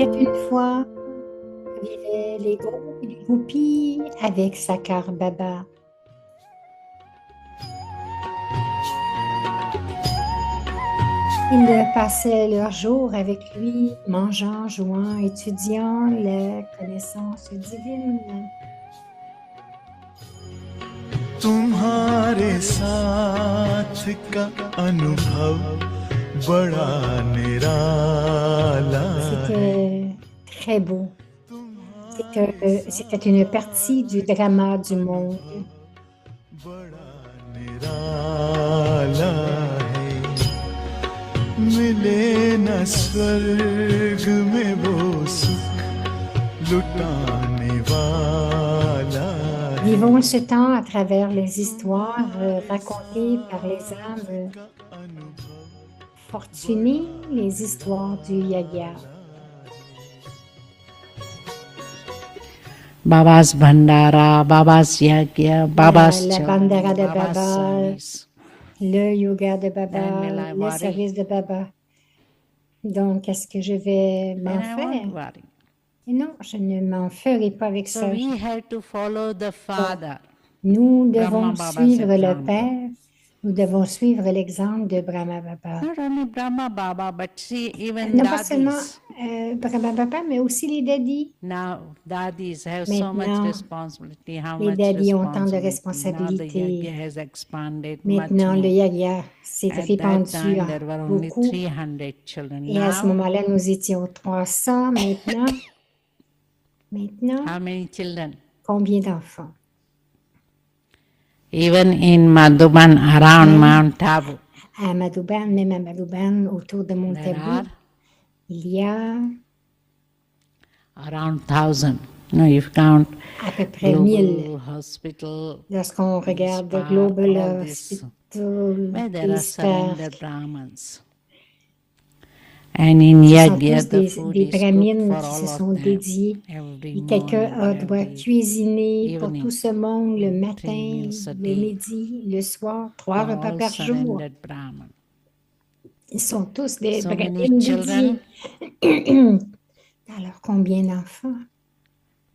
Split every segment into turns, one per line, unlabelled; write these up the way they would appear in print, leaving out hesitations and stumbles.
était une fois que vivaient les gros et les groupies avec Sakar Baba. Ils passaient leurs jours avec lui, mangeant, jouant, étudiant les connaissances divines.
तुम्हारे साथ का अनुभव बड़ा निराला है
C'était très beau. C'était une partie du drama du monde.
बड़ा निराला है मिले न स्वर्ग में वो सुख लुटाने वाला है
Vivons ce temps à travers les histoires racontées par les âmes fortunées, les histoires du Yaya.
Baba's Bhandara, Baba's Yagya, Baba's
La
children,
bandara de
Baba's
Baba,
service.
le yoga de
Then will
Baba,
I
le
worry?
service de Baba. Donc, est-ce que je vais m'en
Then I won't
faire?
worry.
Et non, je ne m'en ferai pas avec
So
ça.
we have to follow the Father.
Nous
Brahma
devons
Baba's
suivre le
example.
Père. Nous devons suivre l'exemple de Brahma Baba.
Not only Brahma Baba, but see, even
Non pas seulement
daddies.
Brahma Baba, mais aussi les daddies.
Now daddies have so much
Maintenant,
responsibility. How
les
much
daddies ont tant de
responsibility? Now the
responsabilités.
Yagya has expanded much
Maintenant, le
more.
Yagya s'est
At that
répandu
time, there were only
beaucoup.
300 children.
Et à ce
Now,
moment-là, nous étions 300. Maintenant,
how many children?
combien d'enfants?
Even in Madhuban, around
Même
Mount Tabu,
à Madhuban, même à Madhuban, autour de Mont
there
Tabu,
are
il y a
around 1,000. No, if you count
à peu près 1000.
Global Hospital,
Lorsqu'on regarde
Spar,
Global
all this,
Hospital,
where there are
Spark,
surrendered Brahmins. And in
ce sont
Yagya,
tous
the food
des
is cooked
brahmines
for
qui se
all
sont
of them
dédiés.
every
Et quelqu'un
morning,
doit
every
cuisiner pour tout
evening,
ce monde le
3
matin,
meals a
le
day
midi, le soir, 3
for
repas
all
par jour.
surrendered Brahmins.
Ils sont tous des
So many
brahmines
children
dédiés. Alors, combien d'enfants?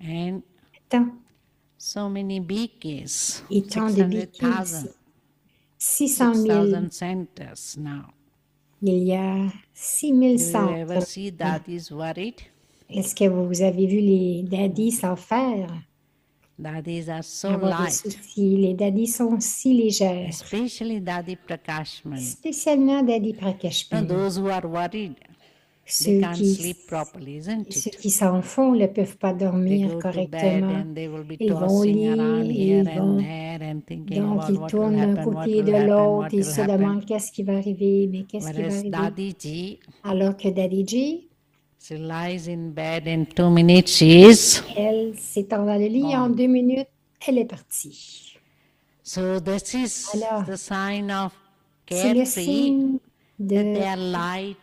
and
Tant.
so many BKs,
Et tant de béquilles
600,000,
aussi. 600 000.
6,000 centers now.
Il y a 6000
Do you ever
centres.
see daddies worried?
Est-ce que vous avez vu les daddies s'en faire?
Daddies are so
Avoir des
light,
soucis. Les daddies sont si légères.
especially Daddy Prakashman.
Spécialement Daddy
Now,
Prakashman.
those who are worried, they
Ceux
can't
qui,
sleep properly, isn't
ceux
it?
qui s'en font ne peuvent pas
They
dormir
go to bed
correctement.
and they will be
Ils vont au
tossing around
lit,
here
ils
and
vont,
there and thinking
donc
about
ils
what will
tournent d'un
happen, what
côté et
will
de
happen,
l'autre,
what
ils
will
se
happen.
demandent qu'est-ce qui va arriver, mais qu'est-ce qui va
Whereas
arriver?
Dadi Ji,
Alors que Daddy G,
she lies in bed in 2 minutes, she is
elle s'étend dans le lit, en
gone.
2 minutes, elle est partie.
So this is
Alors,
the sign of
c'est le
carefree,
signe
that they
de
are light,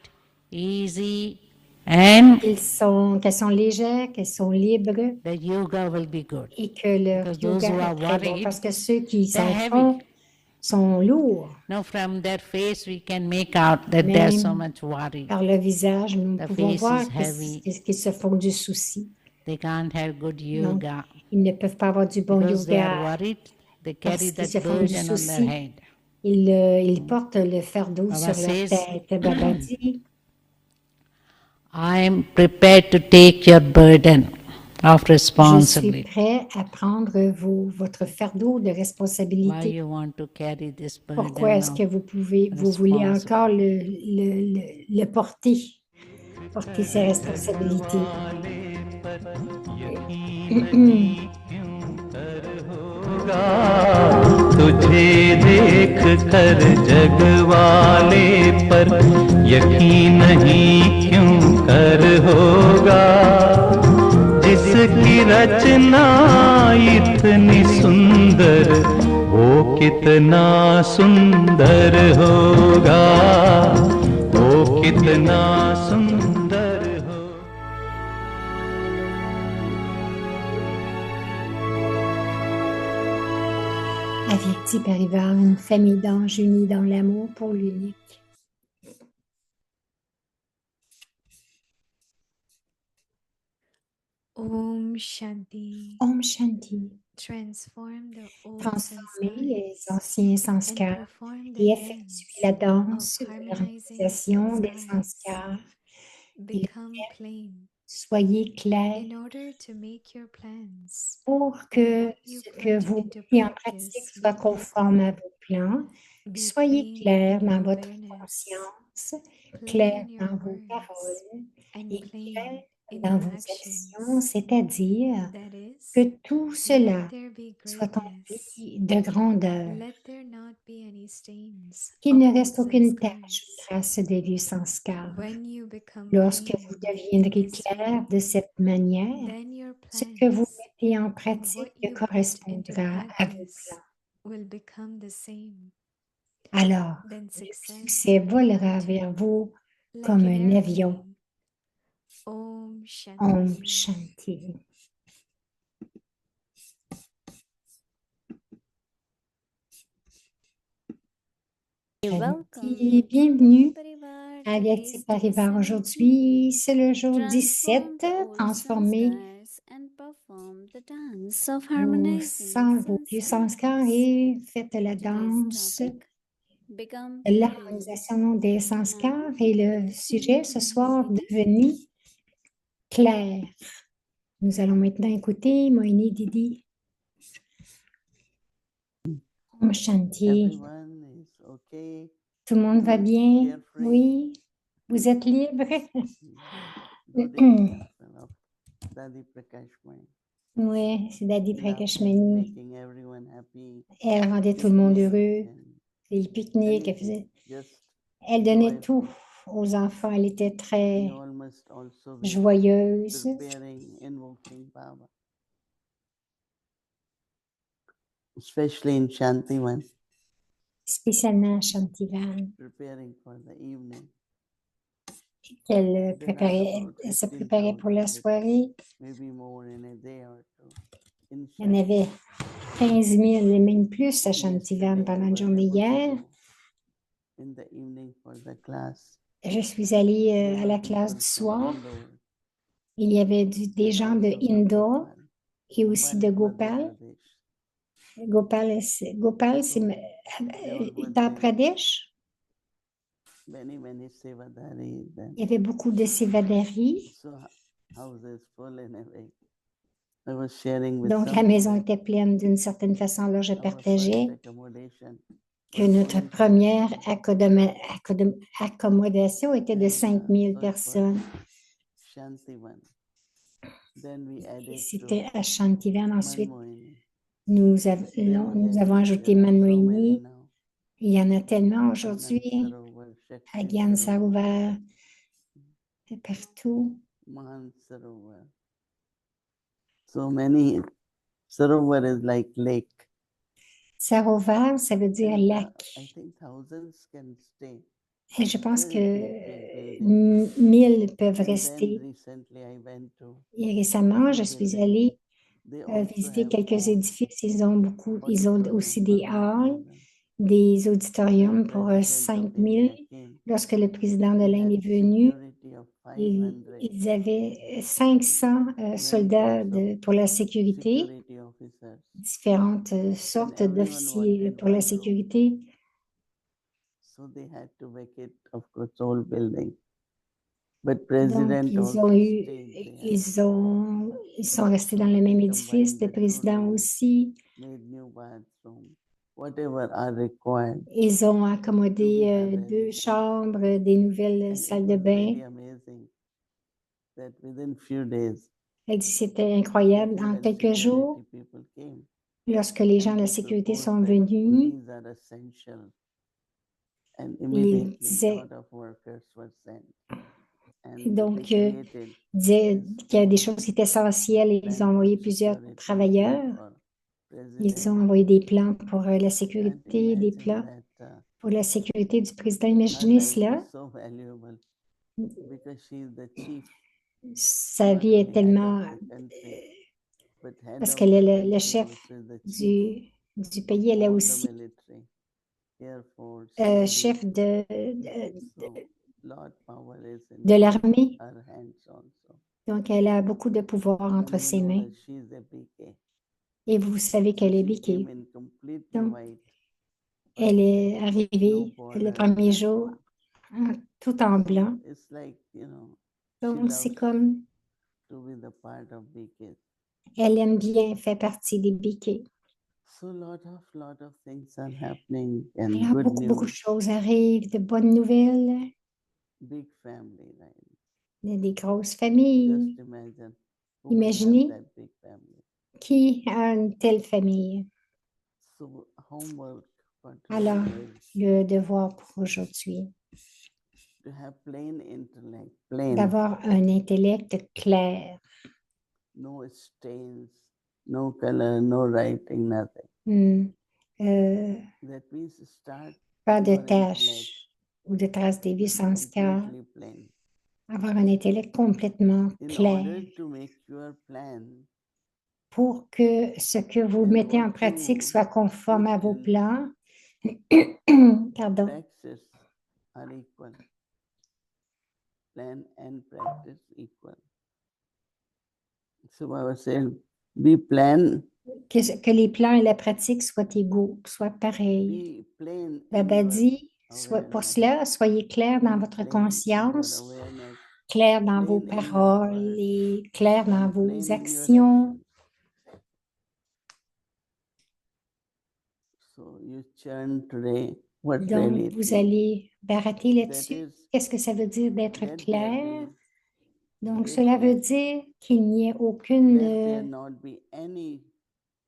easy, and
qu'elles sont légères, qu'elles sont libres
the yoga will be good.
et que leur
Because those
yoga
who
est
are
très bon.
worried,
Parce que ceux qui
they're
s'en
heavy.
font sont lourds.
Now from their face we can make out that they're so
Même
much worried.
par le visage, nous
The
pouvons
face
voir
is heavy.
qu'ils se font du souci.
They can't have good
Donc,
yoga.
ils ne peuvent pas avoir du bon
Because they are
yoga
worried, they carry
parce qu'ils se
that
font du
burden on their
souci.
head.
Ils portent le fardeau
Baba
sur leur
says,
tête. Baba dit,
I am prepared to take your burden of
je suis
responsibility.
prêt à prendre votre fardeau de
Why
responsabilité.
you want to carry this
Pourquoi
burden
est-ce
of
que vous voulez encore le porter ses responsabilités?
तुझे देख कर जग वाले पर यकीन नहीं क्यों कर होगा जिसकी रचना इतनी सुंदर वो कितना सुंदर होगा वो कितना सुंदर हो
Averti par Ivar, une famille d'anges unis dans l'amour pour l'unique.
Om Shanti.
Om Shanti.
Transform the old
Transformer les
sanskars
anciens
and
sanskars
perform the
et effectuer la
dance
danse
of
de
harmonizing
l'harmonisation des
sanskars.
sanskars. Et
Become plain
soyez clairs
in order to make your plans
pour
and
que
what you
ce que
put
vous
into
mettez en pratique
practice
soit
be
conforme à
equal.
vos plans.
Be
Soyez
plain
clair
in
dans
your
votre
awareness,
conscience,
plain
clair
in your
dans vos
words,
paroles
and
et clair
plain in
dans
your
vos actions,
actions.
c'est-à-dire
That
que
is,
tout
let
cela
there be
soit
greatness.
empli de grandeur,
Let there not be any stains
qu'il
of
ne
old
reste aucune tache ou
sanskars.
trace des vieux sanskars.
When you become
Lorsque
plain
vous
in
deviendrez
this
clair
way,
de cette manière,
then your
ce que vous
plans
mettez en
and
pratique
what you put into
correspondra à vos
practice
plans.
will become the same.
Alors,
Then
le
success
succès
will
volera
come to
vers
you
vous
like
comme
an
un avion.
airplane. Om
Om
Shanti.
Shanti. Shanti, bienvenue à Gayatri Parivar. Aujourd'hui, c'est le jour 17, transformer vos vieux sanskars et faites la danse de l'harmonisation des sanskars. Et le sujet ce soir, devenir clair. Nous allons maintenant écouter Moini Didi. Om Shanti.
Everyone is okay.
Tout le monde va bien?
Carefree.
Oui? Vous êtes libre?
Good intention of Dadi Prakashmani.
Oui, c'est Dadi
Lovely,
Prakashmani.
making everyone happy.
Elle rendait tout le monde
picnic
heureux.
and
Les pique-niques,
anything, just
elle donnait
joyful.
tout aux enfants. Elle était très
We all must also be
joyeuse.
preparing, invoking Baba. Especially in Shantivan,
Spécialement à Shantivan,
preparing for the evening.
qu'elle
There are about
elle se préparait pour la
15,000
soirée.
maybe more in a day or two. In
Il y en avait 15 000 et même plus à Shantivan
Yesterday,
pendant
I
la
was
journée
able to
hier.
go in the evening for the class.
Je suis allée
There
à
were
la classe
people
du
from
soir.
Indore
Il y avait des
and
gens de
also from
Indore
Bhopal.
et aussi de
Bhopal is Madhya
Gopal.
Pradesh.
Gopal, c'est
They all
Uttar
were there.
Pradesh.
Many sevadaris and
Il y avait beaucoup de Sevadaris.
so houses full and away. I was sharing with
Donc, la
some
maison
that
était pleine d'une certaine façon. Alors, je
our first
partageais
accommodation
que
was
notre
only 5,000.
première accommodation était de
And
5000
so it was
personnes.
Shantivan. Then we
Et
added
c'était
to
à Shantivan. Ensuite,
Manmohini.
nous
Then we
avons
added,
ajouté
there are so many
Manmohini.
now.
Il y en a tellement
Anand
aujourd'hui.
Sarovar,
À
Shakti
Gyan
Sarovar,
Sarovar, partout.
Mahan Sarovar. So many. Sarovar is like lake.
Sarovar, ça veut dire
And
lac.
I think thousands can stay.
Et je pense
Very
que
big building.
1000 peuvent
And then
rester.
recently I went to
Et récemment, je
few
suis
buildings.
allée
They also
visiter
have
quelques
own
édifices. Ils ont
auditorium
aussi
for
des halls,
1,000.
des
When
auditoriums pour
President of
5000.
India came,
Lorsque le président de
he
l'Inde
had
est venu,
security of
ils
500
avaient 500
many
soldats
types of
pour la sécurité,
security officers.
différentes
And
sortes
everyone
d'officiers
wanted
pour la
one room.
sécurité.
So they had to vacate, of course, whole building. But
Donc,
President
ils
also
ont eu,
stayed there.
ils sont restés dans le
They
même édifice.
combined
Le
the two
président
rooms,
aussi.
made new bathroom, whatever are required
Ils ont
to be
accommodé
done
2
ready.
chambres, des nouvelles
And it
salles de
was
bain.
very amazing that within few days,
Elle dit c'était incroyable. En
different
quelques jours,
security people came
lorsque les gens
and
de la
they
sécurité
proposed
sont
that
venus,
these are essential. And
ils
immediately
disaient,
lot of workers were sent. And
donc,
they created
disaient
this
qu'il y a des
small
choses qui étaient essentielles et ils ont
plan
envoyé
for
plusieurs
security
travailleurs.
for
Ils
president.
ont envoyé des plans pour la
Can't
sécurité, des
imagine
plans
that
pour la sécurité du président.
her
Imaginez
life
cela.
is so valuable because she is the chief,
Sa
not
vie est
only head
tellement...
of the country, but head
Parce
of
qu'elle est
the
le
country,
chef
which is the chief
du
of
pays. Elle est
all the
aussi
military, Air Force, Navy.
chef
So lot power is
de
in
l'armée.
her hands also.
Donc, elle a beaucoup de pouvoir entre
And you
ses
know
mains.
that she is a bouquet.
Et vous savez
So
qu'elle est
she
biquée.
came in completely
Donc,
white,
elle est
no
arrivée le
border,
premier
nothing.
jour tout en
So
blanc.
it's like, she
Donc, c'est
loves
comme,
to be the part of bouquet.
elle aime bien faire partie des biquets.
So lot of things are happening and
Alors,
good
beaucoup de
news.
choses arrivent, de bonnes nouvelles,
Big family, right?
des grosses familles.
Just imagine who will have
Imaginez
that big family.
qui a une telle famille.
So homework for
Alors,
today is
le devoir pour aujourd'hui,
to have plain intellect, plain,
d'avoir un intellect clair.
no stains, no color, no writing, nothing. That means start
Pas de
your intellect
taches ou de traces des vies sanskars.
completely plain.
Avoir un intellect complètement
In
clair
order to make your plan
pour que ce que vous
and
mettez en
what
pratique
you
soit conforme
put
à vos
in
plans. Pardon.
practice are equal. Plan and practice equal. So Baba said, be plan,
Que les plans et la pratique soient égaux, soient pareils.
be plain in
Baba
your
dit, pour
awareness,
cela, soyez clairs dans
be
votre
plain in your
conscience,
awareness,
clairs dans vos
plain in your
paroles
words,
et clairs dans
and
vos
plain in your
actions.
actions. So you churn today what
Donc,
really it
vous
means.
allez barater
That
là-dessus.
is,
Qu'est-ce que ça veut dire d'être
let there
clair?
be
Donc, cela veut
greatness.
dire qu'il n'y ait
Let there not be any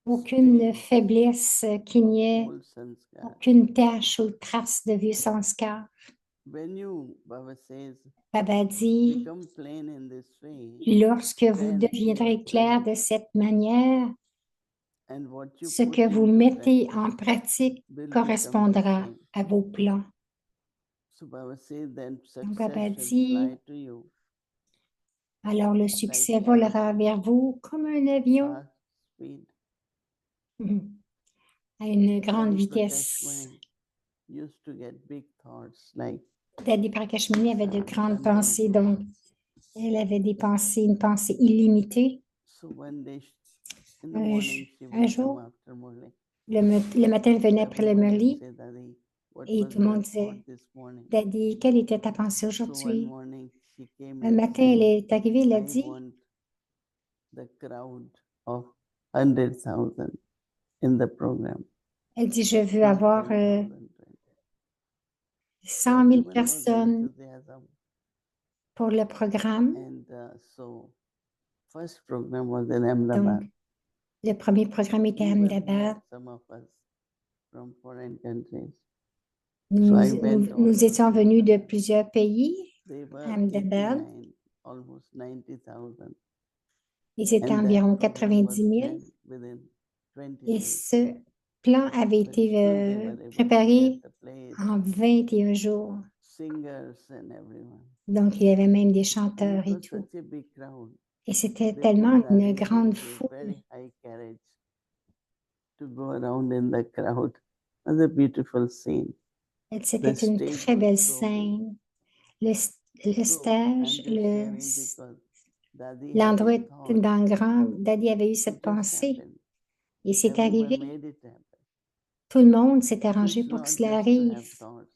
aucune
stain
faiblesse, qu'il n'y ait
of old sanskar.
aucune tache ou trace de vieux sanskar.
When you, Baba says,
Baba dit,
become plain in this way,
lorsque vous
then
deviendrez
your
clair
plan
de cette manière,
and what you
ce
put
que vous
into
mettez
practice
en pratique
will become the
correspondra
same.
à vos plans.
So Baba says then
Donc,
success
Baba
will
dit,
fly to you
alors le
like
succès volera vers vous comme un avion
fast speed.
à une grande
Daddy
vitesse.
Prakashmani used to get big thoughts like
Daddy Prakashmani avait de grandes pensées, donc elle avait des pensées, une pensée illimitée.
so one day in the
Un,
morning she
un
would come
jour,
after Murli.
le matin, elle venait après le
Everybody would
Murli
say, Daddy, what
et
was
tout le
your
monde
thought
disait,
this morning?
Daddy, quelle était ta pensée
So one
aujourd'hui?
morning she came
Un
and
matin, elle
said,
est arrivée, elle a
I
dit,
want the crowd of 100,000 in the program.
elle dit, je veux
Not
avoir
10,000, 20.
100 000
Everyone was
personnes
enthusiasm.
pour le programme.
And so first program was in
Donc,
Ahmedabad.
le premier programme était à
We were
Ahmedabad.
some of us from foreign countries.
Nous,
So I went
nous
also.
étions venus de plusieurs pays
They were
à Ahmedabad.
89, almost 90,000.
Ils étaient
And
environ
that program was
90 000.
planned within 20
Et
days.
ce plan avait
But
été
still they were able to
préparé
get the place,
en 21 jours.
singers and everyone.
Donc, il y avait même des
And
chanteurs
it
et
was
tout.
such a big crowd.
Et c'était
They
tellement
put
une
Daddy
grande
into a
foule.
very high carriage to go around in the crowd. It was a beautiful scene.
C'était
The
une
stage
très belle
was so big.
scène. Le
So
stage,
I'm just sharing because Daddy had
l'endroit
a
était
thought.
dans le grand. Daddy avait eu
It
cette
just
pensée
happened.
et c'est
Everyone
arrivé.
made it happen.
Tout le monde s'est
So
arrangé
it's
pour
not
que cela
just to have
arrive.
thoughts,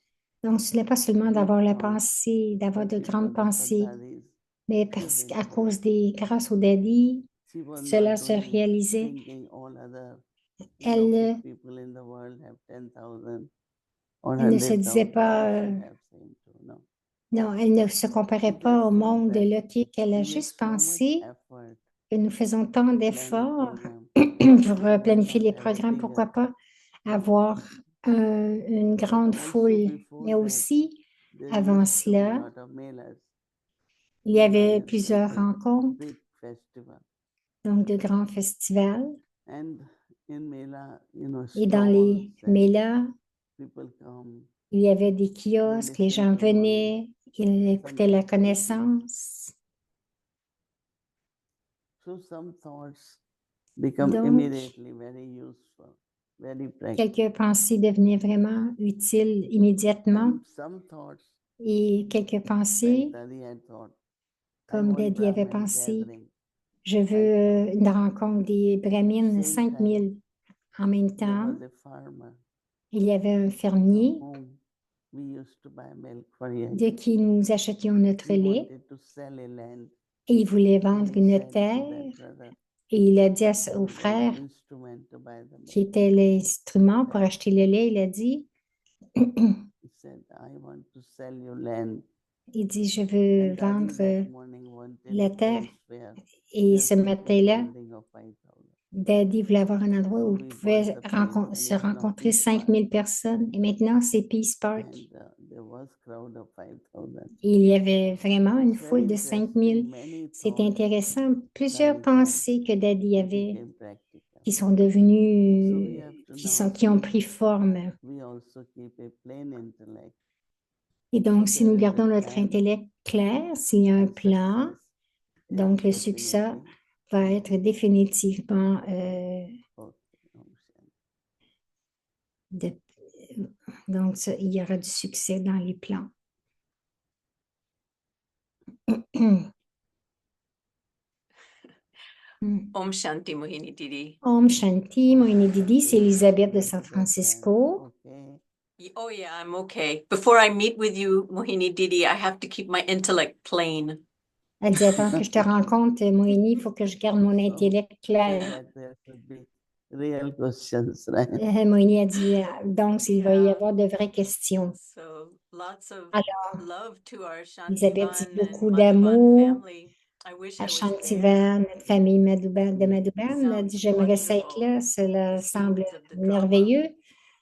Donc, ce n'est pas seulement
big
d'avoir la
thoughts,
pensée, d'avoir
but
de grandes
because of
pensées,
Daddy's
mais parce
giving.
qu'à cause grâce au Daddy,
She was
cela
not
se
doing,
réalisait.
thinking all other
Elle,
people in the world have 10,000 or
elle ne se disait
100,000.
pas,
I should have same too. No.
non, elle ne se comparait
So
pas
just
au
think
monde
that
là, qu'elle a
we make
juste
so much
pensé
effort
que nous faisons tant
to plan the
d'efforts
program.
pour
So why
planifier
not
les
have a
programmes, pourquoi
bigger?
pas avoir une
But
grande
also
foule.
before
Mais
that,
aussi,
there
avant
used to be a
cela,
lot of melas.
il y
Mela
avait
is
plusieurs
like a
rencontres,
big festival.
donc de grands festivals.
And in Mela,
Et dans
stalls
les
and
mélas,
people come,
il y avait des
they
kiosques, les
listen
gens
to knowledge,
venaient, ils écoutaient la
sometimes teaching.
connaissance.
So some thoughts become
Donc,
immediately very useful, very practical.
quelques pensées devenaient vraiment utiles immédiatement
And some thoughts,
et quelques
like
pensées,
Daddy had thought,
comme
want
Daddy avait
Brahmin
pensé.
gathering.
Je veux une rencontre des Brahmines,
Same
5000. En même
There
temps,
was a farmer
il y avait un
from
fermier
whom we used to buy milk for him.
de qui nous achetions notre
He
lait
wanted to sell a land,
et il voulait
and
vendre
he
une
said to
terre
that brother
et il a dit au
who was
frère
instrument to buy the
qui
milk,
était l'instrument pour acheter le lait, il a dit,
he said, I want to sell you land.
il dit, je veux
And Daddy
vendre
that morning wanted
la
a
terre.
place where
Et
there
ce
could be a
matin-là,
building of 5,000.
Daddy voulait avoir un endroit
So
où
we
il
bought
pouvait
the place, and
se
it's now
rencontrer
Peace Park.
5000 personnes. Et maintenant, c'est Peace Park.
And there was crowd of 5,000.
Et il y avait vraiment une
It's very
foule de 5000.
interesting. Many
C'est
thoughts
intéressant. Plusieurs
Daddy had,
pensées que Daddy
they
avait
became practical.
qui sont
So
devenues,
we have to now
qui ont
keep,
pris forme.
we also keep a plain intellect.
Et donc, si
There
nous
is a
gardons notre
plan
intellect clair, s'il y a un
and
plan,
success is
donc le succès
definitely
va être définitivement
okay.
de- donc il y aura du succès dans les plans.
Om Shanti Mohini Didi.
Om Shanti, Mohini Didi, c'est Elisabeth de San
That
Francisco.
okay.
Oh yeah, I'm okay. Before I meet with you, Mohini Didi, I have to keep my intellect plain.
Elle dit, avant que je te rencontre, Mohini, il faut que je garde mon intellect
So
clair.
that there should be real questions, right?
Mohini a dit, donc il va y
Yeah.
avoir de vraies questions.
So lots of
Alors,
love to our
Elisabeth dit
Shantivan and
beaucoup
Madhuban
d'amour
family. I wish
à
I was there.
Shantivan, notre famille de Madhuban. Elle dit,
Sounds
j'aimerais ça être
wonderful.
là. Cela
The
semble
scenes of the drama.
merveilleux.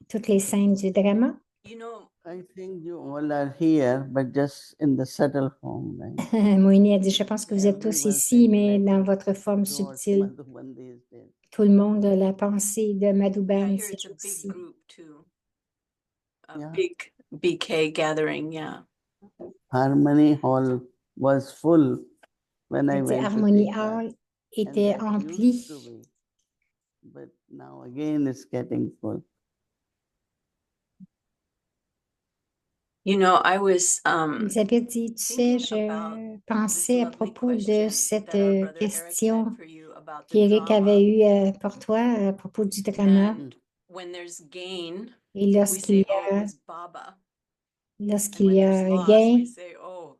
Toutes les scènes du drama.
You know,
I think you all are here, but just in the subtle form, right?
Mohini a dit, je pense que vous êtes tous
Everyone's
ici, mais
intellect
dans votre forme
towards
subtile.
Madhuban these days.
Tout le monde a la pensée de
yeah,
Madhuban
here
ces
it's a big
jours-ci.
group too. A
Yeah.
big BK gathering, yeah.
Harmony Hall was full when I
Elle dit,
went to
Harmony
take that.
Hall
And
était
that
empli.
used to be, but now again it's getting full.
You know, I was
Elisabeth dit, tu sais,
thinking
je
about
pensais à
lovely
propos de
question
cette
that our brother Eric
question
had for you about the
qu'Éric
drama.
avait eue pour toi à propos du drama.
And when there's gain,
Et
we
lorsqu'il
say,
y
oh, it
a,
was Baba. And
lorsqu'il
when
y a
there's
un
loss,
gain,
we say, oh,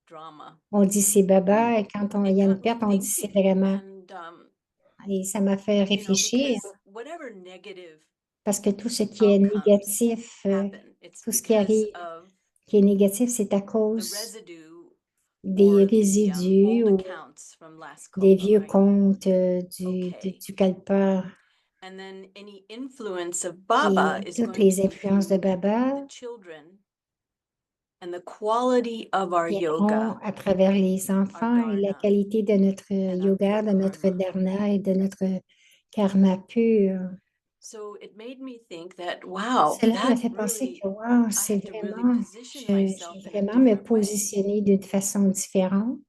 drama.
on dit c'est Baba. Et quand il
It
y a une
got me
perte, on dit c'est
thinking,
vraiment.
and
Et ça m'a fait
you know,
réfléchir
because whatever negative
parce que tout ce qui est
outcomes
négatif,
happen, it's
tout ce qui
because
arrive,
of
qui est négatif, c'est à
the
cause
residue
des
or the
résidus
old
ou
accounts from last
des
kalpa,
vieux
right?
contes
Okay.
du Kalpa.
And then any influence of Baba
Et
is
toutes
going
les
to
influences de
improve
Baba
the children and the quality of our
viendront
yoga,
à travers les enfants et la
dharna,
qualité de notre
and our
yoga,
pure
de notre
karma.
dharna et de notre karma pur.
So it made me think that, wow,
Cela m'a
that
fait penser
really,
que, wow,
I
c'est
have to really
vraiment,
position
je
myself
vais
in a
vraiment me
different way.
positionner d'une façon différente.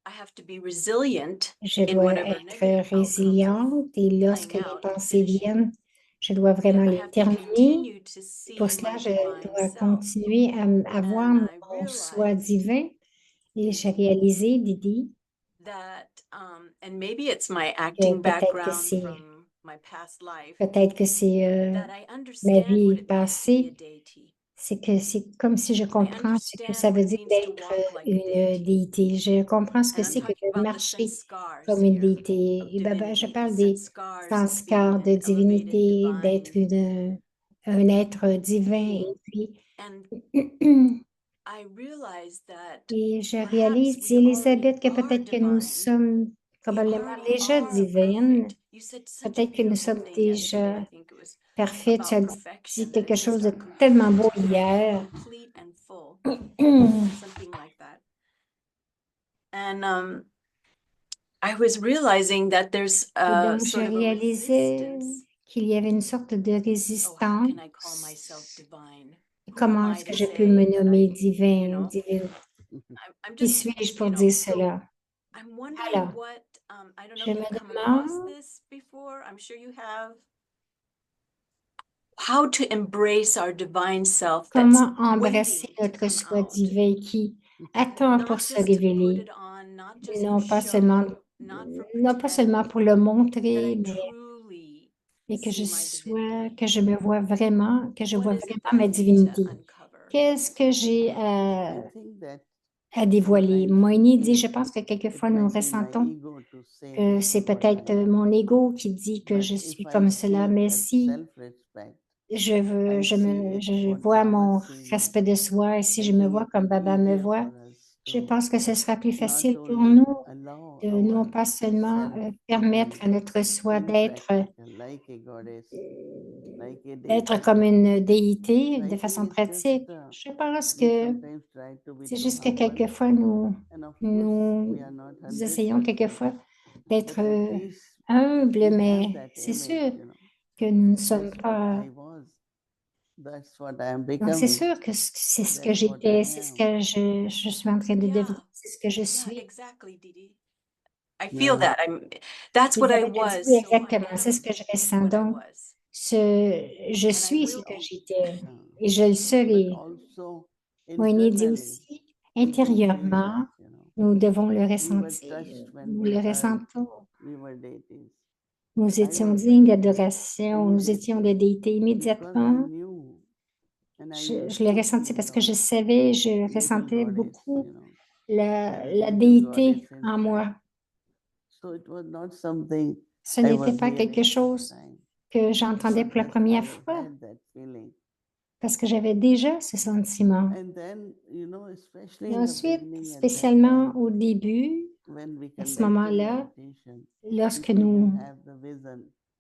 I have to be resilient
Je
in
dois
whatever
être
negative outcomes
résiliente et lorsque
playing
les
out and
pensées
finish it.
viennent, je dois vraiment
And I
les
have to
terminer.
continue to
Et pour
see
cela,
my
je
divine
dois
self.
continuer à voir
And I
mon soi
realized
divin. Et j'ai réalisé, Didi,
that, and maybe it's my
que
acting background from my past life,
peut-être que c'est
that I
ma
understand what
vie
it means to be a
passée.
deity.
C'est que c'est comme si je
I
comprends ce que ça
understand
veut
what it
dire
means to
d'être
walk like a
une
deity.
déité. Je comprends ce que
And I'm
c'est que
talking
de
about the
marcher
sanskars
comme une
here
déité.
of
Et ben, je
divinity, the
parle des
sanskars of
sanskars
being
de
an elevated
divinité, d'être
divine
un être divin.
being.
Et
And
puis,
I realized that
et je
perhaps
réalise, dit
we already
Elisabeth, que
are
peut-être que nous
divine.
sommes
You
probablement
already
déjà
are
divines.
perfect. You said such a
Peut-être que nous
beautiful
sommes
thing yesterday.
déjà
I think it was
parfaites. Tu as
about
dit
perfection, that
quelque
it's
chose
just
de
our
tellement beau
complete,
hier.
complete and full, something like that. And I was realizing that there's
Et
a
donc, je
sort of a
réalisais
resistance.
qu'il y avait une sorte de
Oh, how
résistance.
can I call myself divine? Who am
Comment
I
est-ce
to
que je peux me
say that
nommer
I, you
divin,
know,
divine?
I'm
Qui
just,
suis-je
you
pour
know,
dire
so
cela?
I'm wondering
Alors,
what, I don't know
je
if
me
you've come across
demande
this before. I'm sure you have. How to embrace our divine self that's
comment embrasser
waiting to
notre
come
soi
out.
divin qui attend pour
not
se
just to put
révéler,
it on, not just
non
to
pas seulement,
show, not for
non pas seulement
pretend,
pour le
that
montrer,
I
mais
truly
que je
see my divinity.
que je me vois vraiment, que je
What
vois
is it
vraiment
that
ma
I need to
divinité.
uncover?
Qu'est-ce que j'ai
I think that
à dévoiler?
sometimes
Moini
we
dit, je
feel
pense que
it
quelquefois nous
might be my
ressentons
ego to say
que
this
c'est
is what I
peut-être
am.
mon ego qui dit que
But
je
if
suis
I
comme cela,
see
mais
that
si
self-respect,
je vois mon respect de soi et si je me vois comme Baba me voit, je pense que ce sera plus facile pour nous de non pas seulement permettre à notre soi d'être comme une déité de façon pratique. Je pense que c'est juste que quelquefois nous essayons quelquefois d'être humbles, mais c'est sûr que nous ne sommes pas. Donc, c'est sûr que c'est ce que j'étais, c'est ce que je suis en train de devenir,
Yeah,
c'est ce que je
yeah,
suis.
exactly, Didi. I feel that. That's what I
Elisabeth a dit,
was,
oui,
so I
exactement, c'est ce
am
que je ressens.
what I
Donc,
was.
je
And I
suis ce
will
que
always.
j'étais et je le serai. Moïse dit aussi, intérieurement, nous devons le ressentir. Nous le ressentons. Nous étions dignes d'adoration, nous étions des déités immédiatement. Je l'ai ressenti parce que je savais, je ressentais beaucoup la déité en moi. Ce n'était pas quelque chose que j'entendais pour la première fois parce que j'avais déjà ce sentiment. Et ensuite, spécialement au début, à ce moment-là, lorsque nous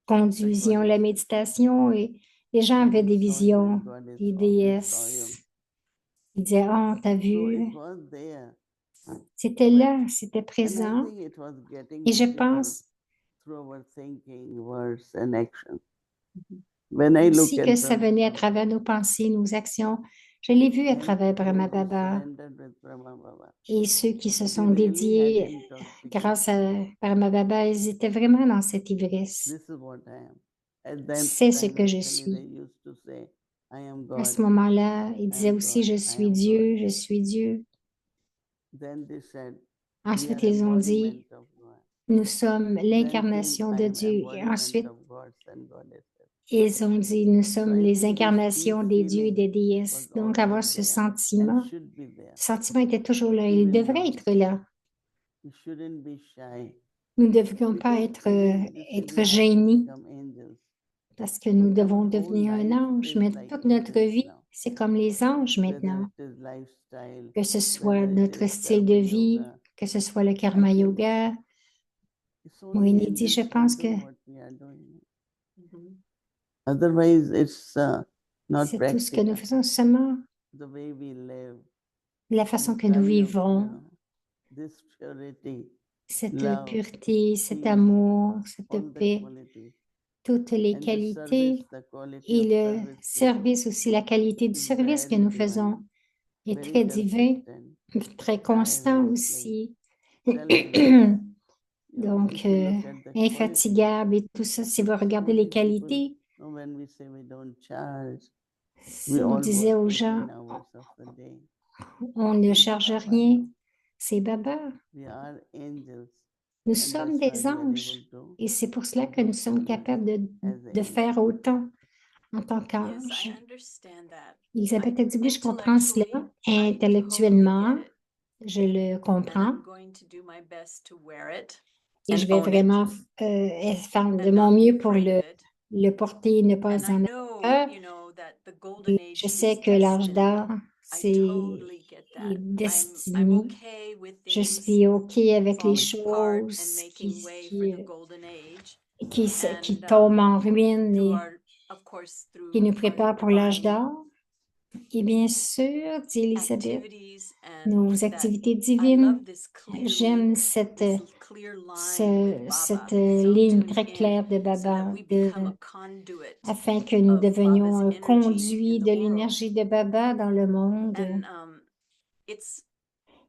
conduisions la méditation et les gens avaient des visions, des déesses, ils disaient, oh, t'as vu, c'était là, c'était présent. Et je pense aussi que ça venait à travers nos pensées, nos actions. Je l'ai vu à travers Brahma Baba et ceux qui se sont dédiés grâce à Brahma Baba, ils étaient vraiment dans cette ivresse. C'est ce que je suis. À ce moment-là, ils disaient aussi, je suis Dieu, je suis Dieu. Ensuite, ils ont dit, nous sommes l'incarnation de Dieu. Et ensuite, ils ont dit, nous sommes les incarnations des dieux et des déesses. Donc, avoir ce sentiment était toujours là. Il devrait être là. Nous ne devrions pas être gênés parce que nous devons devenir un ange. Mais toute notre vie, c'est comme les anges maintenant. Que ce soit notre style de vie, que ce soit le karma yoga. Moïse dit, je pense que c'est tout ce que nous faisons, seulement la façon que nous vivons, cette pureté, cet amour, cette paix, toutes les qualités et le service aussi, la qualité du service que nous faisons est très divin, très constant aussi. Donc, infatigable et tout ça, si vous regardez les qualités, si on disait aux gens, on ne charge rien, c'est Baba. Nous sommes des anges et c'est pour cela que nous sommes capables de faire autant en tant qu'ange. Elisabeth a dit, oui, je comprends cela intellectuellement, je le comprends et je vais vraiment faire de mon mieux pour le porter et ne pas en avoir peur. Et je sais que l'âge d'or, c'est destiné. Je suis OK avec les choses qui tombent en ruine et qui nous préparent pour l'âge d'or. Et bien sûr, dit Elisabeth, nos activités divines, j'aime cette ligne très claire de Baba, afin que nous devenions un conduit de l'énergie de Baba dans le monde.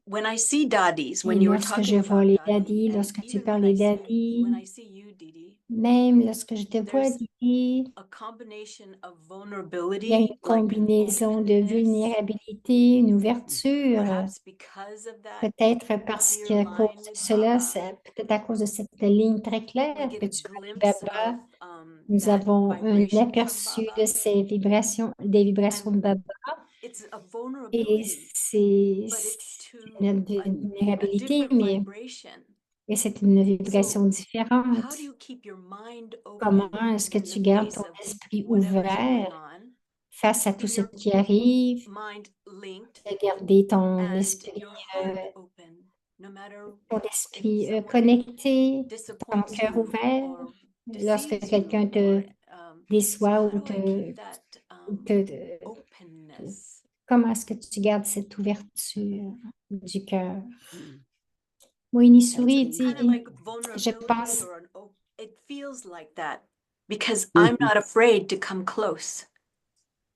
when I see daddies, when
Et
you were
lorsque
talking
je vois
about
les
daddy,
daddies,
and
lorsque tu
even
parles des daddies,
when I see you, Didi,
même lorsque je te vois,
there's
Didi,
a combination of
il y a une
vulnerability, like
combinaison de
openness,
vulnérabilité, une ouverture.
perhaps because of that
Peut-être parce
clear
qu'à cause
line
de
with
cela,
Baba,
peut-être à cause de cette ligne très
we
claire
get
que
a
tu as avec
glimpse of
Baba, nous
that
avons un
vibration from
aperçu de
Baba.
ces vibrations, des vibrations de
And
Baba.
it's a
Et
vulnerability,
c'est
but it's to
une
a
vulnérabilité,
different vibration.
mais c'est une vibration
So how
différente.
do you keep your mind
Comment
open
est-ce que
in the
tu gardes
face
ton
of
esprit
whatever's going
ouvert
on,
face à tout
keeping
ce
your
qui arrive,
mind linked
de garder ton
and
esprit,
your heart open, no matter if someone
connecté, ton
disappoints
cœur
you
ouvert,
or
lorsque
deceives
quelqu'un
you,
te
or so
déçoit
how
ou
do I keep that
te-
openness?
comment est-ce que tu gardes cette ouverture du cœur?
Mm.
Moini
It's
Souris
kind
dit,
of like
je
vulnerability
pense,
or it feels like that because I'm not afraid to come close.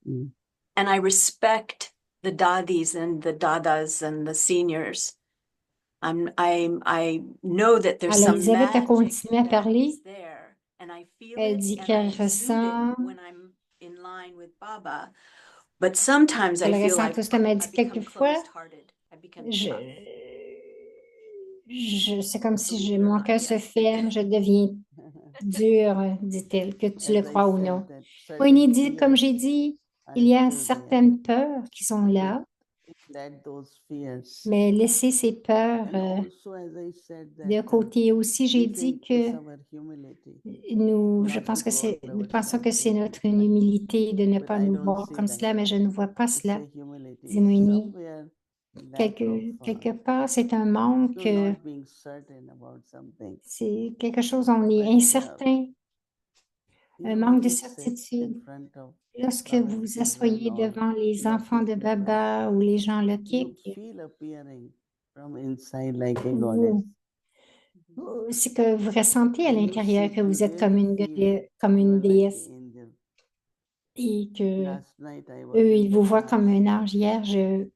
Mm.
And I respect the daddies and the dadas and the seniors. I know that there's
alors
some
Elisabeth a
magic
continué à
that
parler.
is there, and I feel
Elle
it
dit
and I
qu'elle
exude it
ressent,
when I'm in line with Baba. But sometimes I
elle
feel
ressent
like
tout ça, mais elle
I
dit
become
quelquefois,
closed-hearted. I become tough.
c'est comme si
Believe it or
mon
not,
cœur se
yes.
ferme, je deviens dur, dit-elle, que tu
As
le
I
crois ou
said,
non.
that
Moini
certain
dit, comme
fears
j'ai dit, il
are
y a
still there.
certaines peurs qui sont là,
Let those fears.
mais laisser ces peurs
And also, as I said,
de
that
côté. Aussi, j'ai
we
dit
think it's
que
our humility
je
not
pense
to
que
call
nous pensons que
ourselves
c'est
deity.
notre humilité de ne
But
pas
I
nous
don't
voir
see
comme
that.
cela, mais je ne vois pas
It's
cela.
a humility.
Dit Moini.
Somewhere lack of
Quelque part, c'est un manque,
so not being certain about something.
c'est quelque chose, on est
But,
incertain,
You
un
know,
manque
when
de
you sit in
certitude.
front of
Lorsque
Baba's
vous vous
children
asseyez
or
devant les enfants
lucky
de
people,
Baba ou les gens
you
loquiques,
feel appearing from inside like a goddess.
c'est que vous ressentez à
When you
l'intérieur
sit,
que
you
vous êtes comme
really
une,
feel
comme
you
une
are like
déesse
an angel.
et que
Last night I was
eux,
in
ils
the
vous voient
class.
comme un ange. Hier, j'ai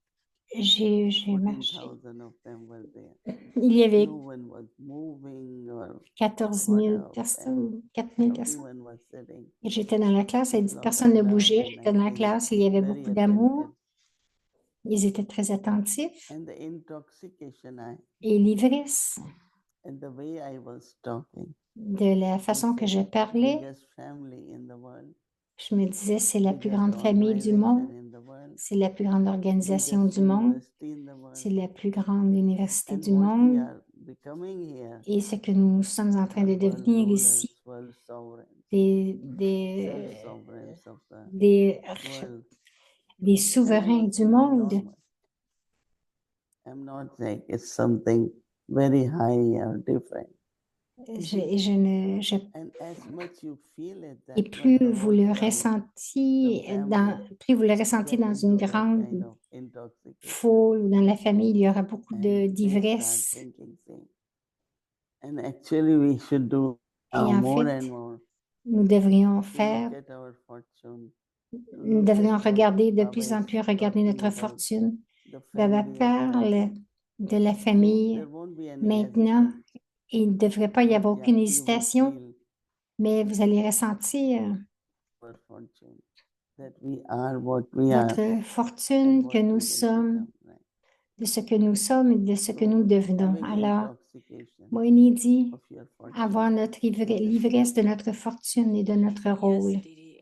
marché.
14,000 of them were there.
Il y avait
No one was moving or
14
what
000
else, and
personnes, 4 000 personnes.
everyone was sitting.
Et j'étais dans la classe, elle dit,
Lot
personne
of
ne
love
bougeait.
and
J'étais
I
dans la
think
classe, il y avait
very
beaucoup d'amour.
attentive.
Ils étaient très attentifs.
And the intoxication
Et l'ivresse,
and the way I was talking.
de la façon que je parlais,
Biggest family in the world,
je me disais, c'est la plus
biggest
grande famille du monde,
organization in the world,
c'est la plus grande organisation
biggest
du monde,
university in the world.
c'est la plus grande université
And
du
what we
monde.
are becoming here
Et ce que nous sommes en train de
are world
devenir
rulers,
ici,
world sovereigns,
des,
self-sovereigns of the
des,
world.
des
And I
souverains
was
du
feeling
monde.
enormous. I'm not like it's something very high or different. And as much you feel it,
Et
that
plus
much the
vous
whole
le
crowd,
ressentiez
the family,
plus vous le ressentez
get
dans une
into that
grande
kind of intoxication.
foule ou dans la famille, il y aura beaucoup
And they start
d'ivresse.
thinking things. And actually we should do
Et en
more
fait,
and more
nous devrions
to
faire,
look at our fortune, to
nous
look at
devrions
what
regarder de
Baba
plus en
is
plus, regarder
talking
notre
about,
fortune.
the
Baba
family
parle
aspects.
de la
So
famille
there won't be any
maintenant.
hesitation.
Il ne devrait pas y
But
avoir
yeah,
aucune
you will
hésitation,
feel
mais vous allez ressentir
our fortune, that we are what we are
notre
and
fortune que
what
nous
we will
sommes,
become. Right?
de ce que nous sommes et de ce que nous
So
devenons.
having
Alors,
intoxication
Moïni dit,
of your
avoir
fortune
notre
is a
l'ivresse de notre fortune et de notre rôle.
Yes, Didi.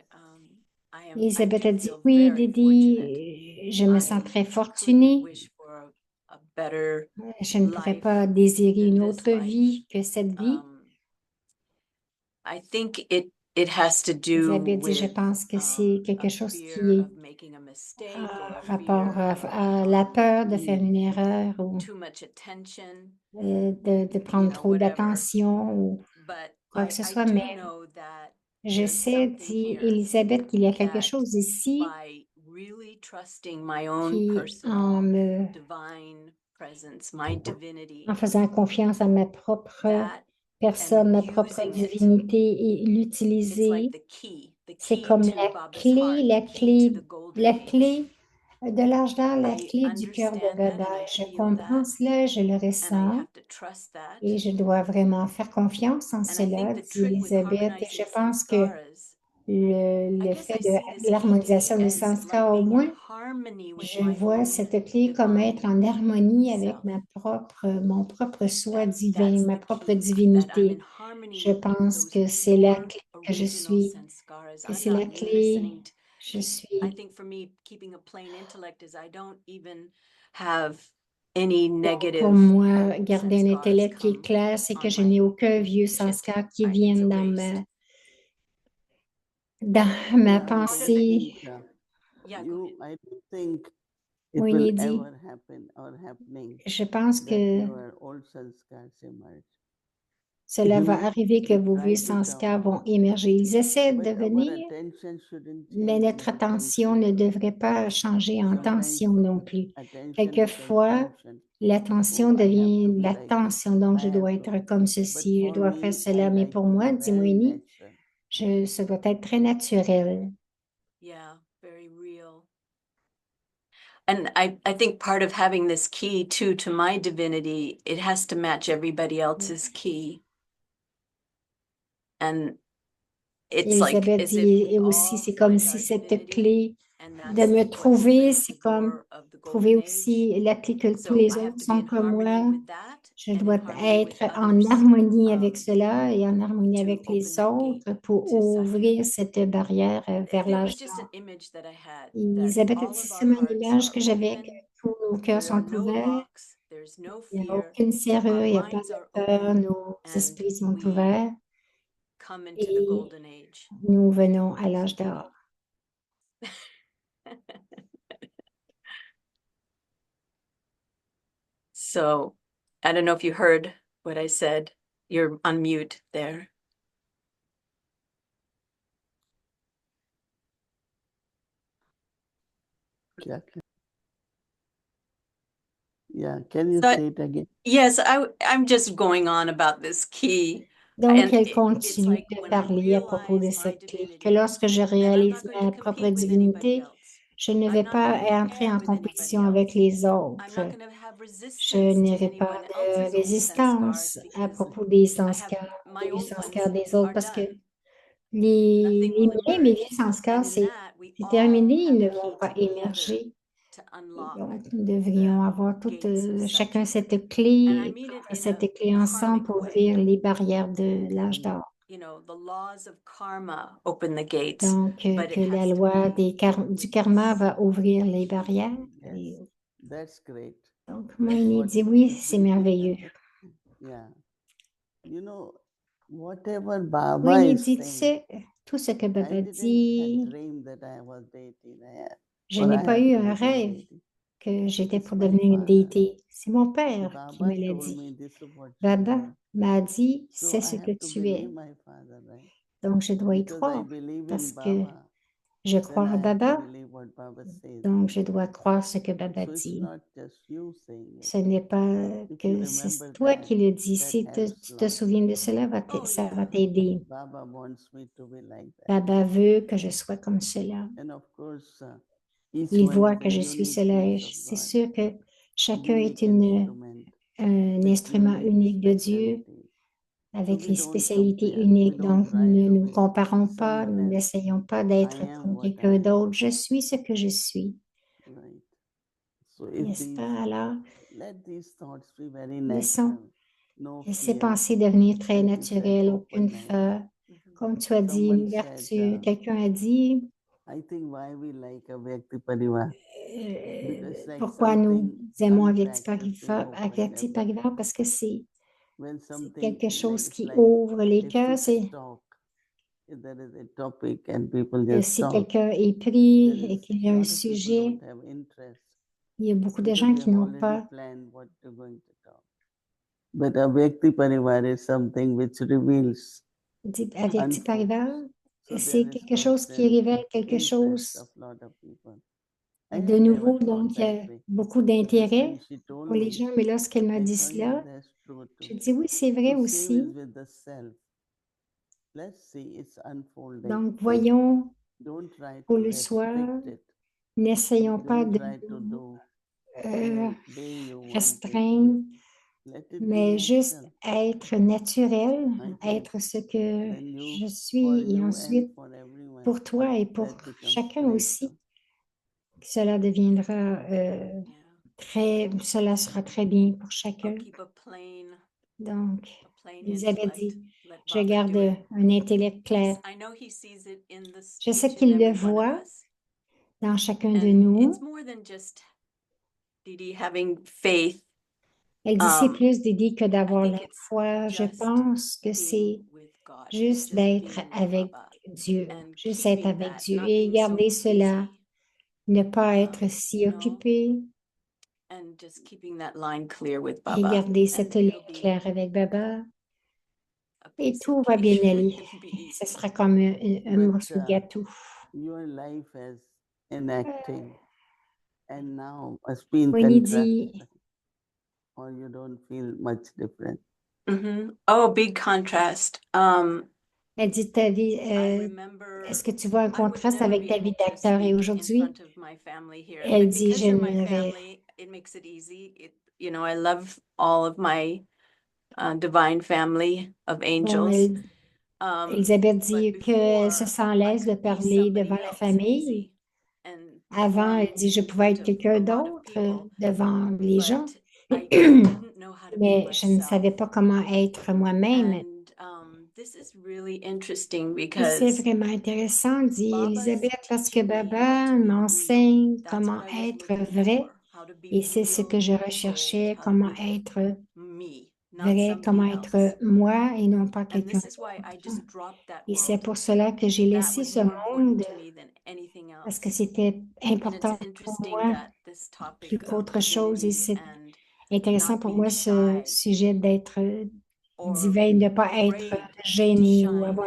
I
Elisabeth
do
a dit,
feel
oui,
very
Didi,
fortunate.
je me
I
sens très
couldn't
fortunée.
wish for a better
Je ne pourrais
life
pas désirer
than
une
this
autre
life.
vie que cette vie.
I think it has to do
Elisabeth dit, je
with
pense que c'est
a
quelque chose qui
fear
est
of making a mistake or a
rapport
fear
à la peur de
Mm.
faire une erreur ou
too much attention,
de prendre trop
whatever.
d'attention ou
But
quoi que ce
I
soit.
do
Mais
know that
je
there's
sais,
something
dit
here
Elisabeth, qu'il y a quelque
that
chose ici
by really trusting my own
qui,
personal divine presence, my divinity,
en faisant confiance à ma propre
that
personne, ma
and
propre
using it,
divinité et
it's
l'utiliser,
like the
c'est
key
comme
to Baba's heart, the key to the golden
la
age.
clé De l'âge d'or, la
I
clé du cœur de
understand that and
Baba.
I
Je
feel
comprends
that,
cela, je le
and I
ressens
have to trust that.
et je dois vraiment faire confiance en
And I
cela,
think the
dit
trick with
Elisabeth. Et je
harmonizing
pense que
samskaras,
le
I guess
fait
I
de
see this key to
l'harmonisation
be
des
as like
sanskars, au
being in
moins,
harmony with
je
my
vois
own
cette clé comme être
divine
en harmonie avec
self.
mon propre soi divin,
That's
ma
the
propre
key, that I'm
divinité.
in harmony
Je
with
pense
those
que c'est la
pure
clé que je
original
suis,
sanskaras.
que
I'm
c'est la
not
clé,
listening to,
je
I
suis.
think for me, keeping a plain intellect is I don't even have any
Donc,
negative
pour moi, garder un
sanskaras
intellect qui est
come
clair, c'est que
on
je n'ai
my
aucun vieux
chit.
sanskar qui
It's
vienne
erased.
dans ma
Yeah, I
pensée.
think,
Yeah, go ahead.
I don't think it
Oui,
will
Nidhi,
ever happen or happening
je pense
that
que
your old sanskars emerge.
cela va
You
arriver que vos vieux
try to
sanskars
come,
vont émerger. Ils essaient de
but our
venir,
attention shouldn't
mais
change
notre
into
attention ne
tension.
devrait pas changer en
Sometimes
tension non plus.
attention becomes
Quelquefois,
tension.
l'attention
Oh, I have
devient
to
de
be
la
like this.
tension, donc
I
je dois
have to.
être comme
But
ceci, je
for
dois faire
me,
cela.
I
Mais
like
pour
to
moi,
be very
Dimouni,
natural.
ça doit être très naturel.
Yeah, very real. And I think part of having this key too to my divinity, it has to match everybody else's key. And it's like
Elisabeth
as if
dit,
we
et aussi,
all
c'est comme
find
si
our
cette
divinity,
clé
and
de
that's
me
what
trouver,
opens
c'est
the
comme
door of the
trouver
golden age.
aussi la clé que tous
So
les
I have
autres
to be
sont
in
comme
harmony
moi.
with that
Je
and in
dois
harmony with
être en
others
harmonie avec cela et en harmonie
to
avec les
open that
autres
gate
pour
to
ouvrir
Satyavata.
cette barrière vers
It was
l'âge
just
d'or.
an image that I had that
Elisabeth a
all
dit,
of
c'est
our
une
hearts
image
are
que j'avais, que
open,
tous nos cœurs
there are
sont
no
ouverts,
locks, there's no
il n'y a
fear,
aucune serrure,
our
il n'y a pas
minds
de
are
peur,
open,
nos
and
esprits sont
we
ouverts
come into the
et
golden age.
nous venons à l'âge d'or.
So I don't know if you heard what I said. You're on mute there.
Yeah, can you
So
say it again?
yes, I'm just going on about this key.
Donc,
And
elle
it's
continue
like
de
when I
parler à propos de
realize my
cette clé, que
divinity,
lorsque je
then I'm
réalise
not going
ma
to
propre
compete with anybody
divinité,
else.
je ne
I'm
vais
not
pas
going to
entrer en
compare with anybody
compétition avec
else.
les
I'm
autres.
not going to have
Je
resistance to
n'aurai pas
anyone
de
else's old
résistance
sanskars
à
because
propos des
I have
sanskars,
my
des vieux
old
sanskars
ones
des autres,
are
parce que
done.
les
Nothing will
miens, mes vieux
emerge.
sanskars,
And in
c'est
that, we
terminé,
all
ils
have
ne
a
vont
key
pas
together
émerger.
to
Et
unlock
donc, nous devrions
the
avoir
gates of
chacun
Satyavata.
cette
And I
clé,
mean it
prendre
in a
cette clé ensemble
karmic
pour
way.
ouvrir les barrières de l'âge d'or.
You know, the laws of karma open the gates,
Donc,
but
que
it
la
has to
loi
be
du
with
karma
this
va ouvrir les barrières.
Yes,
Et
that's great.
donc,
That's
Moïni
what
dit oui,
it
c'est
will be.
merveilleux.
Yeah. You know, whatever Baba
Moïni
is
dit, tu
saying,
sais, tout ce que
I
Baba
didn't
dit,
dream that I was deity
je
or
n'ai
I
pas
have
eu
to
un
become
rêve
deity.
que j'étais
It's
pour
my
devenir une
father.
déité. C'est mon père qui
Baba
me l'a
told me
dit.
this is what you
Baba
are.
m'a dit,
So
c'est
I
ce que
have to
tu
believe
es.
my father, right?
Donc, je dois y
Because I
croire
believe
parce
in
que
Baba.
je
Then
crois
I
à
have to
Baba.
believe what Baba says.
Donc, je dois croire ce que Baba
So it's
dit.
not just you saying it.
Ce n'est pas
If
que
you
c'est
remember
toi
that,
qui le dis.
that
Si
helps
tu
a
te
lot.
souviens de cela,
Oh,
ça va
yeah.
t'aider.
Baba wants me to be like that.
Baba veut que je sois comme cela.
And of course, each
Il
one
voit
is a
que je suis
unique
cela.
piece
Et
of
c'est
God,
sûr que chacun est
unique instrument
un
with
instrument
unique
unique de Dieu
speciality. So
avec
we
les
don't
spécialités
compare. We
uniques.
don't
Donc, nous
try
ne
to
nous
be
comparons pas,
someone
nous
else.
n'essayons pas
I
d'être
am
comme
what I
quelqu'un
am.
d'autre. Je suis ce que je suis.
Right. So if
N'est-ce
these,
pas? Alors,
let these thoughts be very
laissons
natural. No
ces
fear.
pensées devenir très
As you said,
naturelles, aucune
openness.
peur. Comme tu as dit,
Someone
une
said,
ouverture. Quelqu'un a dit,
I think why we like a Vyakti Parivar. Because it's like
pourquoi nous
something
aimons
unpacked, a big open
Avyakti
everything.
Parivar? Parce que c'est
When something
quelque chose
it's
qui
like
ouvre les
a
cœurs.
fixed
C'est
talk. If there is a topic and people
que
just
si
talk,
quelqu'un est
there
pris et
is
qu'il y a un
lot of people
sujet,
don't have interest
il y a beaucoup de
because
gens
they
qui
have
n'ont
already
pas
planned what they're going to talk. But a Vyakti Parivar is something which reveals
Avyakti
unfolds.
Parivar.
So
C'est
there is
quelque chose qui
constant
révèle quelque
interest
chose
of lot of people. I
de
had never
nouveau.
thought
Donc, il y
that
a
way.
beaucoup
Just
d'intérêt
when she told
pour les
me,
gens. Mais lorsqu'elle m'a
I
dit
thought, yeah,
cela,
that's true too.
je dis oui, c'est vrai
So same
aussi.
is with the self. Let's see, it's unfolding.
Donc, voyons
Don't try
pour
to
le soi,
restrict it.
N'essayons pas
Don't
de
try to
nous
do
euh,
any way you want it.
restreindre,
Let it be
mais juste
natural.
être naturel,
I think
être ce que
then you,
je
for
suis, et
you and
ensuite
for everyone,
pour toi et pour
that becomes
chacun aussi,
playful.
cela deviendra cela sera très bien pour
I'll
chacun.
keep a plain
Donc, Elisabeth
intellect.
dit,
Let
je
Baba
garde
do it.
un intellect clair.
I know he sees it in this
Je sais
each and
qu'il le
every one of
voit
us.
dans chacun de
And
nous.
it's more than just Didi having faith.
Elle dit c'est plus Didi que d'avoir
think
la
it's
foi. Je
just
pense que c'est
being with God,
juste
just
d'être
being with
avec
Baba,
Dieu,
and
juste être
keeping
avec
that,
Dieu
not
et
being so
garder cela,
busy,
ne pas être si
you know,
occupé
and just keeping that line clear with
et
Baba.
garder cette
And
ligne
it'll be
claire avec Baba
a
et
piece
tout
of
va bien
cake.
aller.
It'll be
Ce
easy.
sera comme un
But,
morceau de gâteau.
Your life has enacting and now has been
Winnie
contrasted,
dit,
or you don't feel much different.
Oh, big contrast.
elle dit ta vie,
I remember
est-ce que tu vois un
I would
contraste
never
avec
be
ta
able
vie
to
d'acteur et
speak in
aujourd'hui?
front of my family here,
Elle
but
dit,
because
je
they're my
n'aurais
family, it makes it easy. You know, I love all of my divine family of
bon,
angels.
Elisabeth
But
dit
before,
qu'elle se sent à
I
l'aise de
could be
parler devant
somebody
la
else
famille.
easy and
Avant, elle
perform
dit, je
in
pouvais
front
être
of
quelqu'un
a lot of
d'autre
people,
devant les gens,
but I didn't know how to be
mais je ne savais
myself.
pas comment être moi-même.
And this is really interesting
Et c'est
because
vraiment intéressant, dit
Baba's
Elisabeth, parce que
teaching me how
Baba
to be
m'enseigne
real. That's
comment
what I was
être
looking
vrai.
for, how to be
Et c'est ce que je
real,
recherchais,
bold, how to
comment
be
être
me, not
vrai, comment
somebody
être
else.
moi et non pas
And
quelqu'un
this is why I
d'autre.
just dropped that
Et c'est
world.
pour cela que j'ai
That
laissé
was
ce
more important
monde,
to me than anything
parce que
else.
c'était
And it's
important pour
interesting
moi
that this
plus
topic of
qu'autre chose. Et
divinity
c'est
and
intéressant
not
pour
being
moi ce
shy
sujet d'être
or
divin, de ne pas être
afraid to
gêné ou
shine,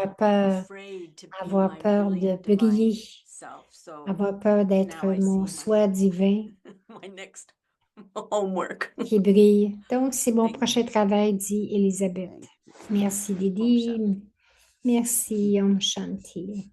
afraid to be my
avoir peur de
brilliant
briller,
divine self. So
avoir peur d'être
now I
mon
see
soi divin
my next homework.
qui brille. Donc, c'est mon
Thank you.
prochain travail, dit Elisabeth.
Thank you.
Merci,
Om
Didi.
Shanti.
Merci, Om Shanti.